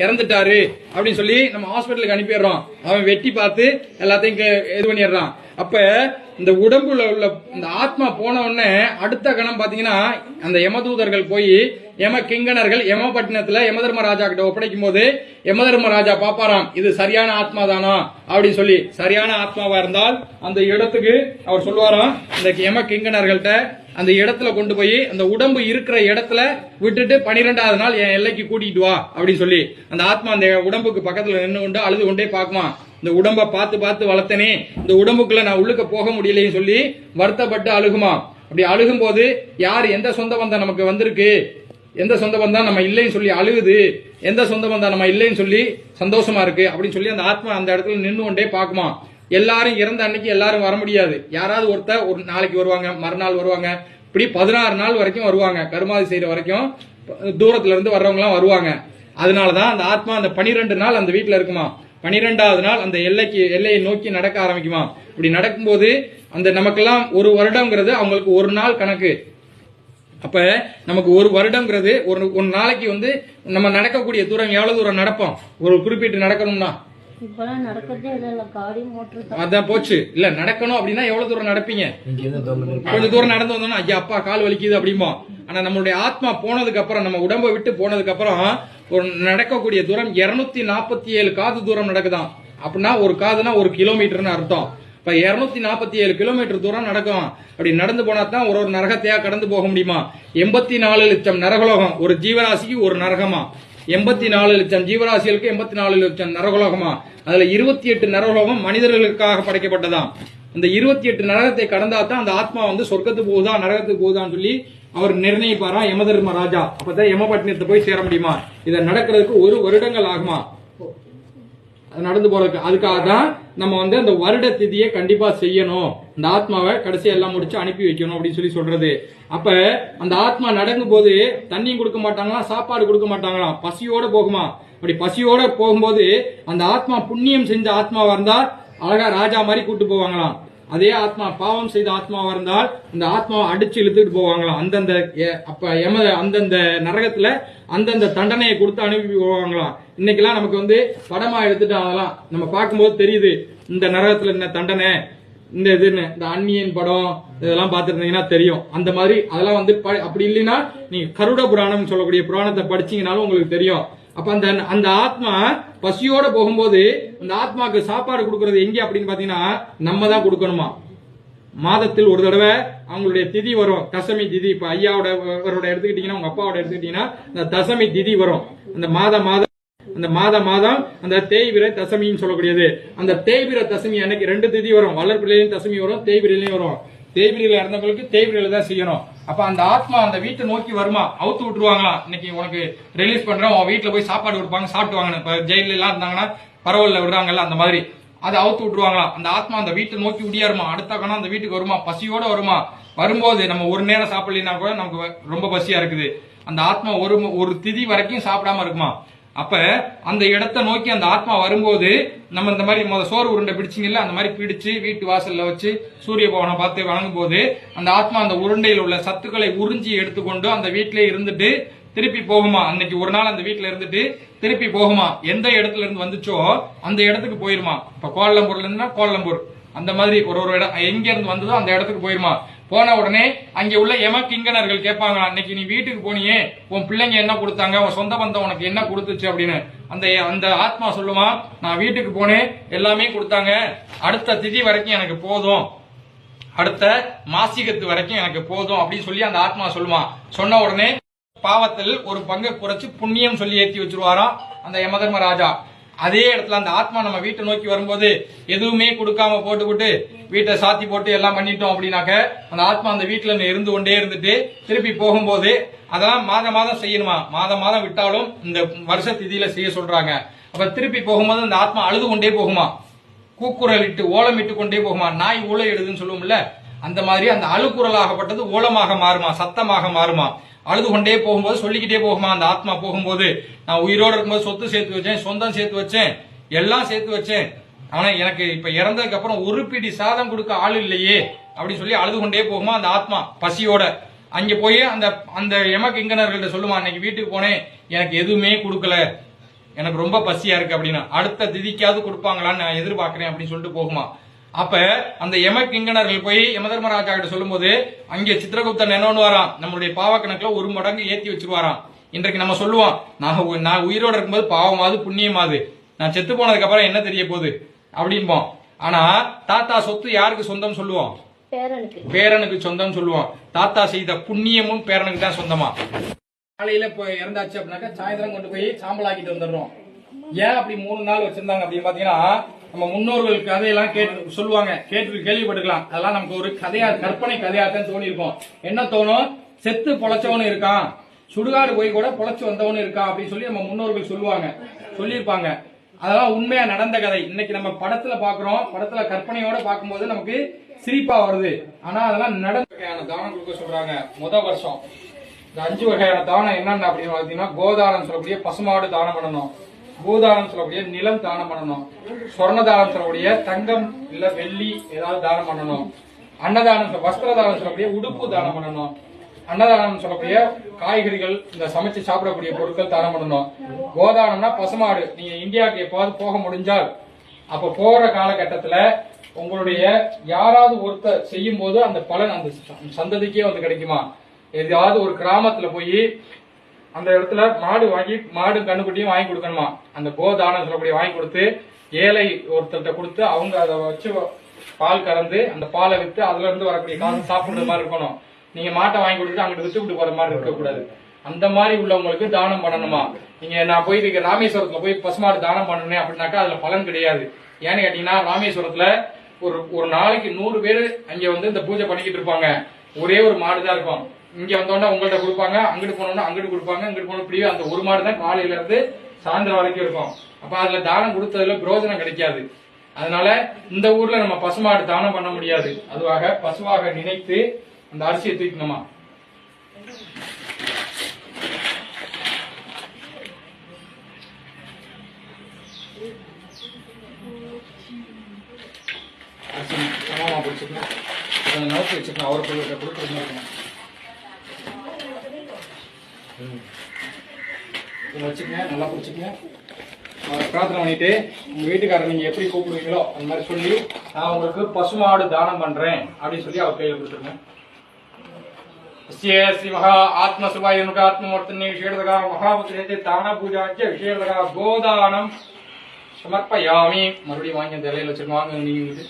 இறந்துட்டாரு அப்படின்னு சொல்லி நம்ம ஹாஸ்பிட்டலுக்கு அனுப்பிடுறோம். அவன் வெட்டி பார்த்து எல்லாத்தையும் இது பண்ணிடுறான். அப்ப இந்த உடம்புல உள்ள இந்த ஆத்மா போன உடனே அடுத்த கணம் பாத்தீங்கன்னா அந்த யமதூதர்கள் போய் யம கிங்கணர்கள் யமபட்டினத்துல யமதர்மராஜா கிட்ட ஒப்படைக்கும் போது யமதர்மராஜா பாப்பாராம், இது சரியான ஆத்மா தானா அப்படின்னு சொல்லி. சரியான ஆத்மாவா இருந்தால் அந்த இடத்துக்கு அவர் சொல்லுவாராம், இந்த யம கிங்கணர்கள்ட்ட அந்த இடத்துல கொண்டு போய் அந்த உடம்பு இருக்கிற இடத்துல விட்டுட்டு 12வது நாள் என் எல்லைக்கு கூட்டிட்டு வா அப்படின்னு சொல்லி அந்த ஆத்மா அந்த உடம்புக்கு பக்கத்துல நின்று கொண்டு அழுது கொண்டே பாக்குமா. இந்த உடம்ப பார்த்து பார்த்து வளர்த்தனே, இந்த உடம்புக்குள்ள நான் உள்ளுக்க போக முடியலைன்னு சொல்லி வருத்தப்பட்டு அழுகுமா. அப்படி அழுகும் போது யார் எந்த சொந்த பந்தம் நமக்கு வந்திருக்கு, எந்த சொந்த பந்தம் நம்ம இல்லைன்னு சொல்லி அழுகுது, எந்த சொந்த பந்தம் நம்ம இல்லைன்னு சொல்லி சந்தோஷமா இருக்கு அப்படின்னு சொல்லி அந்த ஆத்மா அந்த இடத்துல நின்று கொண்டே பாக்குமா. எல்லாரும் இறந்த அன்னைக்கு எல்லாரும் வர முடியாது. யாராவது ஒருத்தர் ஒரு நாளைக்கு வருவாங்க, மறுநாள் வருவாங்க, இப்படி 16 நாள் வரைக்கும் வருவாங்க. கருமாதி செய்யற வரைக்கும் தூரத்துல இருந்து வர்றவங்க எல்லாம் வருவாங்க. அதனாலதான் அந்த ஆத்மா அந்த 12 நாள் அந்த வீட்டுல இருக்குமா. 12வது நாள் அந்த எல்லையை நோக்கி நடக்க ஆரம்பிக்குமா. இப்படி நடக்கும்போது அந்த நமக்கெல்லாம் ஒரு வருடம்ங்கிறது அவங்களுக்கு ஒரு நாள் கணக்கு. அப்ப நமக்கு ஒரு வருடம்ங்கிறது ஒரு நாளைக்கு வந்து நம்ம நடக்கக்கூடிய தூரம் எவ்வளவு தூரம் நடப்போம். ஒரு குறிப்பிட்டு நடக்கணும்னா அதான் போச்சு. இல்ல நடக்கணும் அப்படின்னா எவ்வளவு தூரம் நடப்பீங்க? கொஞ்சம் தூரம் நடந்து வந்தோம்னா ஐயா அப்பா கால் வலிக்குது அப்படிம்போம். ஆனா நம்மளுடைய ஆத்மா போனதுக்கு அப்புறம், நம்ம உடம்பை விட்டு போனதுக்கு அப்புறம் ஒரு நடக்கக்கூடிய தூரம் 247 காது தூரம் நடக்குதாம். அப்படின்னா ஒரு காதுனா 1 கிலோமீட்டர்னு அர்த்தம். இப்ப 247 கிலோமீட்டர் தூரம் நடக்கும். அப்படி நடந்து போனா தான் ஒரு நரகத்தையா கடந்து போக முடியுமா. 84 லட்சம் நரகலோகம், ஒரு ஜீவராசிக்கு ஒரு நரகமா. 84 லட்சம் ஜீவராசிகளுக்கு 84 லட்சம் நரகலோகமா. அதுல 28 நரகலோகம் மனிதர்களுக்காக படைக்கப்பட்டதாம். அந்த 28 நரகத்தை கடந்தா தான் அந்த ஆத்மா வந்து சொர்க்கத்துக்கு போகுதா நரகத்துக்கு போகுதான்னு சொல்லி அவர் நிர்ணயிப்பாரா யமதர்ம ராஜா. அப்பதான் யமபட்டினத்தை போய் சேர முடியுமா. இதை நடக்கிறதுக்கு 1 வருடங்கள் ஆகுமா நடந்து போறதுக்கு. அதுக்காக தான் நம்ம வந்து அந்த வருட திதியை கண்டிப்பா செய்யணும். இந்த ஆத்மாவை கடைசி எல்லாம் முடிச்சு அனுப்பி வைக்கணும் அப்படின்னு சொல்லி சொல்றது. அப்ப அந்த ஆத்மா நடக்கும் போது தண்ணியும் கொடுக்க மாட்டாங்களாம், சாப்பாடு கொடுக்க மாட்டாங்களாம், பசியோட போகுமா. அப்படி பசியோட போகும்போது அந்த ஆத்மா புண்ணியம் செஞ்ச ஆத்மாவா இருந்தா அழகா ராஜா மாதிரி கூட்டு போவாங்களாம். அதே ஆத்மா பாவம் செய்த ஆத்மாவா இருந்தால் அந்த ஆத்மாவை அடிச்சு இழுத்துட்டு போவாங்களாம். அந்தந்த நரகத்துல அந்தந்த தண்டனையை கொடுத்து அனுப்பி போவாங்களாம். இன்னைக்கெல்லாம் நமக்கு வந்து படமா எடுத்துட்டு அதெல்லாம் நம்ம பார்க்கும்போது தெரியுது, இந்த நரகத்துல என்ன தண்டனை, இந்த இதுன்னு இந்த அந்நியன் படம் இதெல்லாம் பார்த்துருந்தீங்கன்னா தெரியும். அந்த மாதிரி அதெல்லாம் வந்து அப்படி இல்லைன்னா நீங்க கருட புராணம் சொல்லக்கூடிய புராணத்தை படிச்சீங்கன்னாலும் உங்களுக்கு தெரியும். அப்ப அந்த ஆத்மா பசியோட போகும்போது அந்த ஆத்மாக்கு சாப்பாடு கொடுக்கறது எங்க அப்படின்னு பாத்தீங்கன்னா நம்ம தான் கொடுக்கணுமா. மாதத்தில் ஒரு தடவை அவங்களுடைய திதி வரும், தசமி திதி. இப்ப ஐயாவோட எடுத்துக்கிட்டீங்கன்னா, உங்க அப்பாவோட எடுத்துக்கிட்டீங்கன்னா இந்த தசமி திதி வரும். அந்த மாதம் அந்த தேய்பிரை தசமின்னு சொல்லக்கூடியது. அந்த தேய்பிரை தசமி அன்னைக்கு 2 திதி வரும். வளர்பிரையிலும் தசமி வரும், தேய்பிரையிலையும் வரும். தேய்பிரையில இறந்தவங்களுக்கு தேய்பிரையில தான் செய்யணும். அப்ப அந்த ஆத்மா அந்த வீட்டை நோக்கி வருமா. அவுத்து விட்டுருவாங்களாம், இன்னைக்கு உனக்கு ரிலீஸ் பண்றோம், உன் வீட்டுல போய் சாப்பாடு கொடுப்பாங்க, சாப்பிட்டு வாங்க. இப்ப ஜெயில எல்லாம் இருந்தாங்கன்னா பரவாயில்ல விடுறாங்கல்ல, அந்த மாதிரி அதை அவுத்து விட்டுருவாங்களாம். அந்த ஆத்மா அந்த வீட்டை நோக்கி உடியாருமா. அடுத்த கணம் அந்த வீட்டுக்கு வருமா, பசியோட வருமா. வரும்போது நம்ம ஒரு நேரம் சாப்பிடலாம் கூட நமக்கு ரொம்ப பசியா இருக்குது. அந்த ஆத்மா ஒரு திதி வரைக்கும் சாப்பிடாம இருக்குமா. அப்ப அந்த இடத்தை நோக்கி அந்த ஆத்மா வரும்போது நம்ம இந்த மாதிரி சோறு உருண்டை பிடிச்சிங்கல்ல, அந்த மாதிரி பிடிச்சு வீட்டு வாசல்ல வச்சு சூரிய பவனை பார்த்து வணங்கும் போது அந்த ஆத்மா அந்த உருண்டையில் உள்ள சத்துக்களை உறிஞ்சி எடுத்துக்கொண்டு அந்த வீட்டிலே இருந்துட்டு திருப்பி போகுமா. அன்னைக்கு ஒரு நாள் அந்த வீட்டுல இருந்துட்டு திருப்பி போகுமா. எந்த இடத்துல இருந்து வந்துச்சோ அந்த இடத்துக்கு போயிருமா. இப்ப கோலம்பூர்ல இருந்தா கோலம்பூர், அந்த மாதிரி ஒரு இடம் எங்க இருந்து வந்ததோ அந்த இடத்துக்கு போயிருமா. போன உடனே அங்கே உள்ள யம கிங்கணர்கள் கேட்பாங்க, அன்னைக்கு நீ வீட்டுக்கு போனியே உன் பிள்ளைங்க என்ன கொடுத்தாங்க, உன் சொந்த பந்தம் உனக்கு என்ன கொடுத்துச்சு அப்படின்னு. அந்த ஆத்மா சொல்லுமா, நான் வீட்டுக்கு போனேன், எல்லாமே கொடுத்தாங்க, அடுத்த திதி வரைக்கும் எனக்கு போதும், அடுத்த மாசிகத்து வரைக்கும் எனக்கு போதும் அப்படின்னு சொல்லி அந்த ஆத்மா சொல்லுமா. சொன்ன உடனே பாவத்தில் ஒரு பங்கை குறைச்சு புண்ணியம் சொல்லி ஏற்றி வச்சிருவாராம் அந்த யமதர்ம ராஜா. அதே இடத்துல அந்த ஆத்மா நம்ம வீட்டை நோக்கி வரும்போது எதுவுமே கொடுக்காம போட்டுக்கிட்டு வீட்டை சாத்தி போட்டு எல்லாம் பண்ணிட்டோம் அப்படின்னாக்க அந்த ஆத்மா அந்த வீட்டுல இருந்து கொண்டே இருந்துட்டு திருப்பி போகும்போது அதெல்லாம் மாதம் செய்யணுமா. மாதம் விட்டாலும் இந்த வருஷ திதியில செய்ய சொல்றாங்க. அப்ப திருப்பி போகும்போது அந்த ஆத்மா அழுது கொண்டே போகுமா, கூக்குரல் இட்டு ஓலம் இட்டு கொண்டே போகுமா. நாய் ஊழ எழுதுன்னு சொல்லுவோம்ல, அந்த மாதிரி அந்த அழுக்குரலாகப்பட்டது ஓலமாக மாறுமா, சத்தமாக மாறுமா. அழுது கொண்டே போகும்போது சொல்லிக்கிட்டே போகுமா அந்த ஆத்மா. போகும்போது நான் உயிரோடு இருக்கும்போது சொத்து சேர்த்து வச்சேன், சொந்தம் சேர்த்து வச்சேன், எல்லாம் சேர்த்து வச்சேன், ஆனா எனக்கு இப்ப இறந்ததுக்கு அப்புறம் ஒரு பிடி சாதம் கொடுக்க ஆள் இல்லையே அப்படின்னு சொல்லி அழுது கொண்டே போகுமா அந்த ஆத்மா பசியோட. அங்க போய் அந்த யம கிங்கணர்கள்ட்ட சொல்லுமா, அன்னைக்கு வீட்டுக்கு போனேன், எனக்கு எதுவுமே கொடுக்கல, எனக்கு ரொம்ப பசியா இருக்கு அப்படின்னா அடுத்த திதிக்காவது கொடுப்பாங்களான்னு நான் எதிர்பார்க்கிறேன் அப்படின்னு சொல்லிட்டு போகுமா. அப்ப அந்த யம கிங்கணர்கள் போய் யமதர்மராஜா கிட்ட சொல்லும் போது அங்கே சித்திரகுப்தன் என்ன பண்ணுவாராம், நம்மளுடைய பாவ கணக்குல 1 மடங்கு ஏத்தி வச்சிருவாராம். இன்றைக்கு நம்ம சொல்லுவோம், நான் உயிரோட இருக்கும்போது பாவமாவது புண்ணியமாவது, நான் செத்து போனதுக்கு அப்புறம் என்ன தெரிய போகுது அப்படின்போம். ஆனா தாத்தா சொத்து யாருக்கு சொந்தம் சொல்லுவோம், பேரனுக்கு சொந்தம் சொல்லுவோம். தாத்தா செய்த புண்ணியமும் பேரனுக்கு தான் சொந்தமா. காலையில இறந்தாச்சு அப்படின்னாக்கா சாயந்தரம் கொண்டு போய் சாம்பலாக்கிட்டு வந்துடுறோம். ஏன் அப்படி 3 நாள் வச்சிருந்தாங்க அப்படின்னு பாத்தீங்கன்னா, நம்ம முன்னோர்கள் கதையெல்லாம் கேட்டு சொல்லுவாங்க, கேட்டு கேள்விப்பட்டுக்கலாம். அதெல்லாம் நமக்கு ஒரு கதையா, கற்பனை கதையா தான் தோணி இருக்கும். என்ன தோணும், செத்து பொழைச்சவனு இருக்கான், சுடுகாடு போய் கூட பொழைச்சு வந்தவனு இருக்கான் அப்படின்னு சொல்லி நம்ம முன்னோர்கள் சொல்லியிருப்பாங்க. அதெல்லாம் உண்மையா நடந்த கதை. இன்னைக்கு நம்ம படத்துல பாக்குறோம், படத்துல கற்பனையோட பார்க்கும்போது நமக்கு சிரிப்பா வருது. ஆனா அதெல்லாம் நடந்த வகையான தானம் கொடுக்க சொல்றாங்க. வருஷம் இந்த 5 வகையான தானம் என்னென்ன அப்படின்னு பாத்தீங்கன்னா, கோதானம் சொல்லக்கூடிய பசுமாடு தானம் பண்ணணும், பூதானம் சொல்லக்கூடிய நிலம் தானம் பண்ணணும், சொர்ணதானம் சொல்லக்கூடிய தங்கம் இல்ல வெள்ளி ஏதாவது தானம் பண்ணணும், அன்னதானம் வஸ்திரதானம் சொல்லக்கூடிய உடுப்பு தானம் பண்ணணும், அன்னதானம் சொல்லக்கூடிய காய்கறிகள் இந்த சமைச்சு சாப்பிடக்கூடிய பொருட்கள் தானம் பண்ணணும். கோதானம்னா பசுமாடு. நீங்க இந்தியாவுக்கு எப்பாவது போக முடிஞ்சால் அப்ப போற காலகட்டத்துல உங்களுடைய யாராவது ஒருத்தர் செய்யும் போது அந்த பலன் அந்த சந்ததிக்கே வந்து கிடைக்குமா. எதாவது ஒரு கிராமத்துல போய் அந்த இடத்துல மாடு கண்ணுக்குட்டியும் வாங்கி கொடுக்கணுமா. அந்த கோதானம் சொல்லக்கூடிய வாங்கி கொடுத்து ஏழை ஒருத்தர்கிட்ட கொடுத்து அவங்க அதை வச்சு பால் கறந்து அந்த பாலை வித்து அதுல இருந்து வரக்கூடிய காசு சாப்பிடுற மாதிரி இருக்கணும். நீங்க மாட்டை வாங்கி கொடுத்துட்டு அங்கிட்டு வித்து விட்டு போற மாதிரி இருக்கக்கூடாது. அந்த மாதிரி உள்ளவங்களுக்கு தானம் பண்ணணுமா. நீங்க நான் போய் ராமேஸ்வரத்துல போய் பசுமாடு தானம் பண்ணணும் அப்படின்னாக்கா அதுல பலன் கிடையாது. ஏன்னு கேட்டீங்கன்னா, ராமேஸ்வரத்துல ஒரு நாளைக்கு 100 பேர் அங்க வந்து இந்த பூஜை பண்ணிக்கிட்டு இருப்பாங்க. ஒரே ஒரு மாடு தான் இருக்கும். இங்க வந்தோன்னா உங்கள்ட்ட கொடுப்பாங்க, அங்கிட்டு போனோம்னா அங்கிட்டு கொடுப்பாங்க, இங்கிட்டு போன இப்படியே அந்த ஒரு மாடு தான் காலையில இருந்து சாயந்தரம் வரைக்கும் இருக்கும். அப்ப அதுல தானம் கொடுத்ததுல பிரயோஜனம் கிடைக்காது. அதனால இந்த ஊர்ல நம்ம பசுமாடு தானம் பண்ண முடியாது. அதுவாக பசுவாக நினைத்து அந்த அரிசியை தூக்கணுமா. சமமா பிடிச்சிக்கணும், நோக்கி வச்சுக்கணும், அவரை கொடுக்கணும் வச்சுக்கங்க, நல்லா பிடிச்சிக்கங்க. பிரார்த்தனை பண்ணிட்டு உங்க வீட்டுக்காரர் நீங்க எப்படி கூப்பிடுவீங்களோ அந்த மாதிரி சொல்லி, நான் உங்களுக்கு பசுமாடு தானம் பண்றேன் அப்படின்னு சொல்லி அவர் கையில கொடுத்துருங்க. ஸ்ரீ மகா ஆத்மசுபாய ஆத்மமூர்த்தனி விசேஷதகா மகாபுத்திரத்தை தான பூஜாச்ச விசேஷதகா கோதானம் சமர்ப்பயாமி. மறுபடியும் வாங்கி அந்த இலையில வச்சிருக்கோம். வாங்க நீங்க